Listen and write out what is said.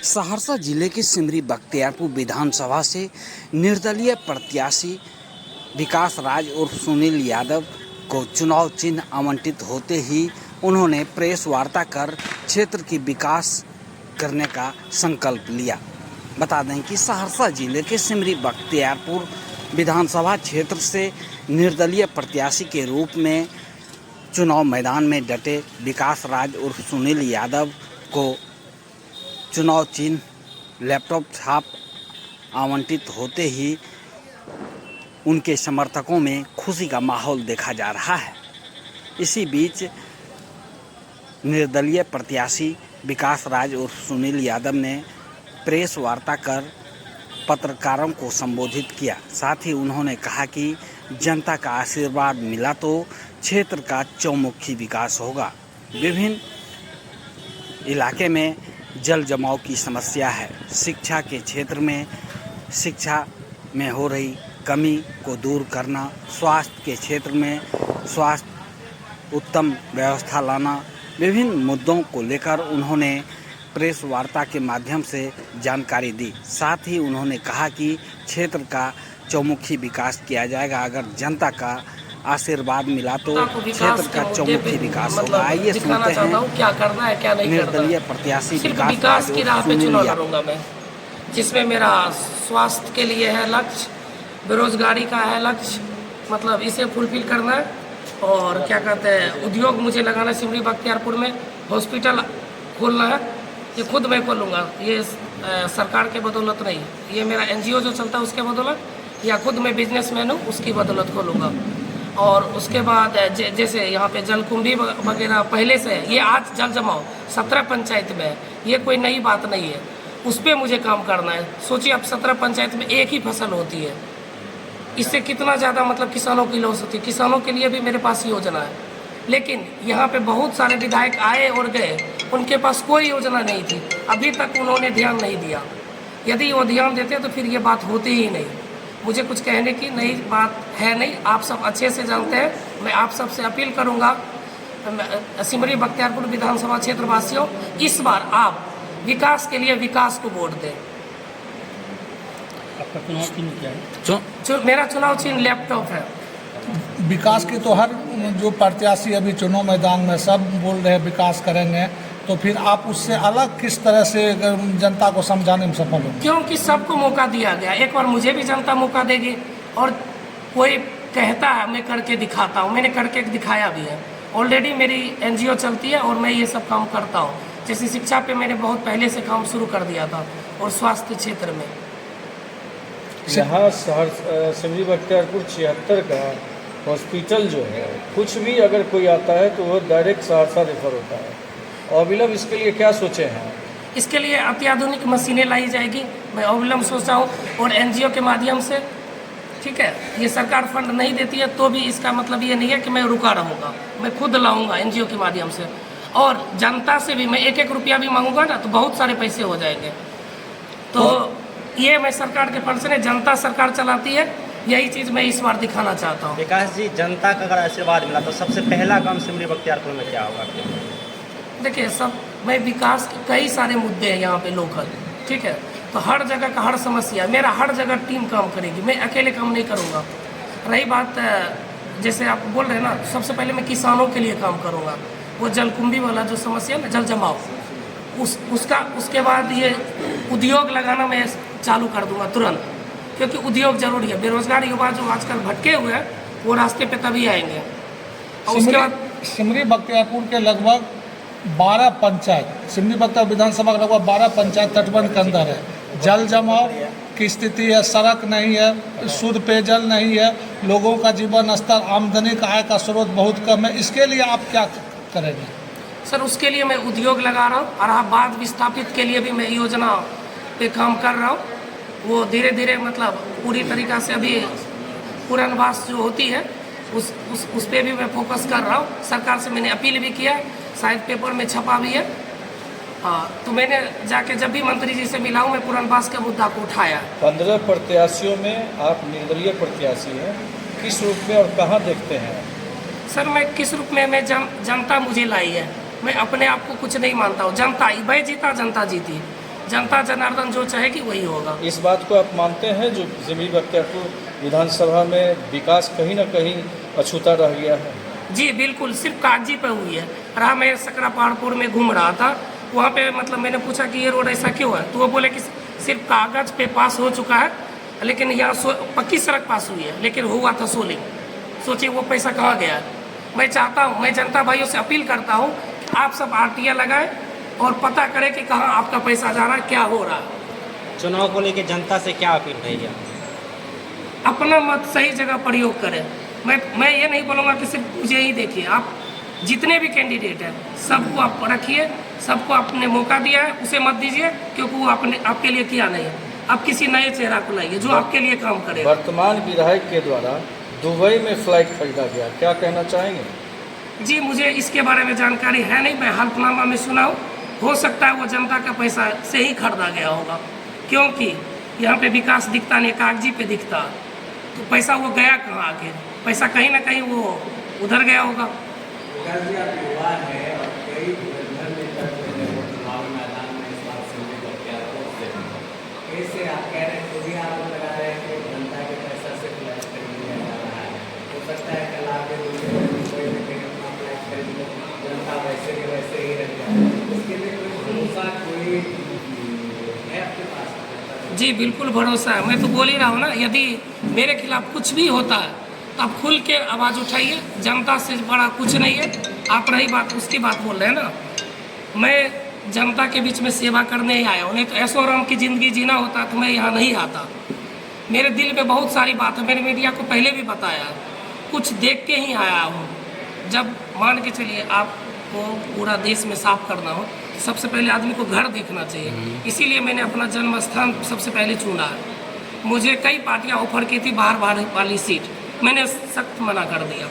सहरसा जिले के सिमरी बख्तियारपुर विधानसभा से निर्दलीय प्रत्याशी विकास राज उर्फ सुनील यादव को चुनाव चिन्ह आवंटित होते ही उन्होंने प्रेस वार्ता कर क्षेत्र की विकास करने का संकल्प लिया। बता दें कि सहरसा जिले के सिमरी बख्तियारपुर विधानसभा क्षेत्र से निर्दलीय प्रत्याशी के रूप में चुनाव मैदान में डटे विकास राज उर्फ सुनील यादव को चुनाव चिन्ह लैपटॉप छाप आवंटित होते ही उनके समर्थकों में खुशी का माहौल देखा जा रहा है। इसी बीच निर्दलीय प्रत्याशी विकास राज उर्फ सुनील यादव ने प्रेस वार्ता कर पत्रकारों को संबोधित किया। साथ ही उन्होंने कहा कि जनता का आशीर्वाद मिला तो क्षेत्र का चौमुखी विकास होगा। विभिन्न इलाके में जल जमाव की समस्या है। शिक्षा के क्षेत्र में शिक्षा में हो रही कमी को दूर करना, स्वास्थ्य के क्षेत्र में स्वास्थ्य उत्तम व्यवस्था लाना, विभिन्न मुद्दों को लेकर उन्होंने प्रेस वार्ता के माध्यम से जानकारी दी। साथ ही उन्होंने कहा कि क्षेत्र का चौमुखी विकास किया जाएगा। अगर जनता का आशीर्वाद मिला तो क्षेत्र का चौमुखी विकास होगा। आइए सुनते हैं क्या करना है क्या नहीं निर्दलीय प्रत्याशी विकास की राह पे चुनाव लड़ूंगा मैं, जिसमें मेरा स्वास्थ्य के लिए है लक्ष्य, बेरोजगारी का है लक्ष्य, मतलब इसे फुलफिल करना है। और क्या कहते हैं, उद्योग मुझे लगाना है सिमरी बख्तियारपुर में, हॉस्पिटल खोलना है, ये खुद मैं खोलूँगा। ये सरकार के बदौलत नहीं, ये मेरा एनजीओ जो चलता है उसके बदौलत, या खुद मैं बिजनेसमैन हूँ उसकी बदौलत खोलूँगा। और उसके बाद जैसे यहाँ पे जलकुंभी वगैरह पहले से है, ये आज जल जमाव 17 पंचायत में है, ये कोई नई बात नहीं है, उस पर मुझे काम करना है। सोचिए अब 17 पंचायत में एक ही फसल होती है, इससे कितना ज़्यादा मतलब किसानों की लॉस होती है। किसानों के लिए भी मेरे पास योजना है, लेकिन यहाँ पे बहुत सारे विधायक आए और गए, उनके पास कोई योजना नहीं थी, अभी तक उन्होंने ध्यान नहीं दिया। यदि वो ध्यान देते तो फिर ये बात होती ही नहीं। मुझे कुछ कहने की नई बात है नहीं, आप सब अच्छे से जानते हैं। मैं आप सब से अपील करूँगा, सिमरी बख्तियारपुर विधानसभा क्षेत्र वासियों, इस बार आप विकास के लिए विकास को वोट दें। आपका चुनाव चिन्ह क्या है? मेरा चुनाव चिन्ह लैपटॉप है। विकास की तो हर जो प्रत्याशी अभी चुनाव मैदान में सब बोल रहे हैं विकास करेंगे, तो फिर आप उससे अलग किस तरह से जनता को समझाने में सफल हो? क्योंकि सबको मौका दिया गया, एक बार मुझे भी जनता मौका देगी। और कोई कहता है मैं करके दिखाता हूँ, मैंने करके दिखाया भी है। ऑलरेडी मेरी एनजीओ चलती है और मैं ये सब काम करता हूँ। जैसे शिक्षा पे मैंने बहुत पहले से काम शुरू कर दिया था, और स्वास्थ्य क्षेत्र में। यहाँ सिमरी बख्तियारपुर 76 का हॉस्पिटल जो है, कुछ भी अगर कोई आता है तो वो डायरेक्ट सहरसा रेफर होता है। और अविलंब इसके लिए क्या सोचे हैं? इसके लिए अत्याधुनिक मशीनें लाई जाएगी, मैं अविलंब सोचा हूँ। और एनजीओ के माध्यम से, ठीक है, ये सरकार फंड नहीं देती है तो भी इसका मतलब ये नहीं है कि मैं रुका रहूँगा, मैं खुद लाऊंगा एनजीओ के माध्यम से। और जनता से भी मैं 1-1 रुपया भी मांगूंगा ना तो बहुत सारे पैसे हो जाएंगे। तो ये मैं सरकार के फंड से नहीं, जनता सरकार चलाती है, यही चीज़ मैं इस बार दिखाना चाहता हूँ। विकास जी, जनता का अगर आशीर्वाद मिला तो सबसे पहला काम सिमरी बख्तियारपुर में क्या होगा? देखिए, सब मैं विकास के कई सारे मुद्दे हैं यहाँ पे लोकल, ठीक है, तो हर जगह का हर समस्या मेरा हर जगह टीम काम करेगी, मैं अकेले काम नहीं करूँगा। रही बात जैसे आप बोल रहे हैं ना, सबसे पहले मैं किसानों के लिए काम करूँगा। वो जलकुंभी वाला जो समस्या ना, जल जमाव, उसके बाद ये उद्योग लगाना मैं चालू कर दूँगा तुरंत, क्योंकि उद्योग जरूरी है। बेरोजगार युवा जो आजकल भटके हुए हैं वो रास्ते पे तभी आएंगे। और उसके बाद सिमरी बख्तियारपुर के लगभग 12 पंचायत, सिमरी बख्तियारपुर विधानसभा के लगभग 12 पंचायत तटबंध के अंदर है। जल जमाव की स्थिति है, सड़क नहीं है, शुद्ध पेयजल नहीं है, लोगों का जीवन स्तर, आमदनी का आय का स्रोत बहुत कम है। इसके लिए आप क्या करेंगे? सर, उसके लिए मैं उद्योग लगा रहा हूँ, और बाद विस्थापित के लिए भी मैं योजना पे काम कर रहा हूँ। वो धीरे धीरे मतलब पूरी तरीक़ा से अभी पुनर्वास जो होती है उस पर भी मैं फोकस कर रहा हूँ। सरकार से मैंने अपील भी किया, शायद पेपर में छपा भी है। हाँ, तो मैंने जाके जब भी मंत्री जी से मिला हूँ, मैं पुनर्वास के मुद्दा को उठाया। 15 प्रत्याशियों में आप निर्दलीय प्रत्याशी हैं, किस रूप में और कहाँ देखते हैं? सर, मैं किस रूप में, मैं जनता मुझे लाई है, मैं अपने आप को कुछ नहीं मानता हूँ। जनता, मैं जीता जनता जीती। जनता जनार्दन जो चाहेगी वही होगा। इस बात को आप मानते हैं जो सिमरी बख्तियारपुर विधानसभा में विकास कहीं ना कहीं अछूता रह गया है? जी बिल्कुल, सिर्फ कागजी पे हुई है। रहा मैं सकरा पहाड़पुर में घूम रहा था, वहाँ पे मतलब मैंने पूछा कि ये रोड ऐसा क्यों है, तो वो बोले कि सिर्फ कागज पे पास हो चुका है, लेकिन यहाँ पक्की सड़क पास हुई है, लेकिन हुआ था सोलिंग। सोचिए वो पैसा कहाँ गया। मैं चाहता हूँ, मैं जनता भाइयों से अपील करता हूँ कि आप सब आरटीआई लगाएं और पता करें कि कहाँ आपका पैसा जा रहा है, क्या हो रहा है। चुनाव को लेकर जनता से क्या अपील रहेगी? अपना मत सही जगह प्रयोग करें। मैं ये नहीं बोलूँगा कि सिर्फ मुझे ही देखिए, आप जितने भी कैंडिडेट हैं सबको आप रखिए, सबको आपने मौका दिया है उसे मत दीजिए, क्योंकि वो आपके लिए किया नहीं है। आप किसी नए चेहरा को लाइए जो आपके लिए काम करे। वर्तमान विधायक के द्वारा दुबई में फ्लाइट खरीदा गया, क्या कहना चाहेंगे? जी मुझे इसके बारे में जानकारी है नहीं, मैं हल्फनामा में सुना हूँ, हो सकता है वो जनता का पैसा से ही खरीदा गया होगा, क्योंकि यहाँ पे विकास दिखता नहीं, कागजी पे दिखता, तो पैसा वो गया कहाँ आखिर? पैसा कहीं ना कहीं वो उधर गया होगा। जी बिल्कुल भरोसा है, मैं तो बोल ही रहा हूँ ना, यदि मेरे खिलाफ कुछ भी होता है तो आप खुल के आवाज़ उठाइए, जनता से बड़ा कुछ नहीं है। आप रही बात उसकी बात बोल रहे हैं ना, मैं जनता के बीच में सेवा करने ही आया हूँ, नहीं तो ऐशो आराम की ज़िंदगी जीना होता तो मैं यहाँ नहीं आता। मेरे दिल में बहुत सारी बात है, मैंने मीडिया को पहले भी बताया, कुछ देख के ही आया हूँ। जब मान के चलिए आपको पूरा देश में साफ करना हो, सबसे पहले आदमी को घर देखना चाहिए, इसीलिए मैंने अपना जन्म स्थान सबसे पहले चुना है। मुझे कई पार्टियां ऑफर की थी बाहर वाली सीट, मैंने सख्त मना कर दिया।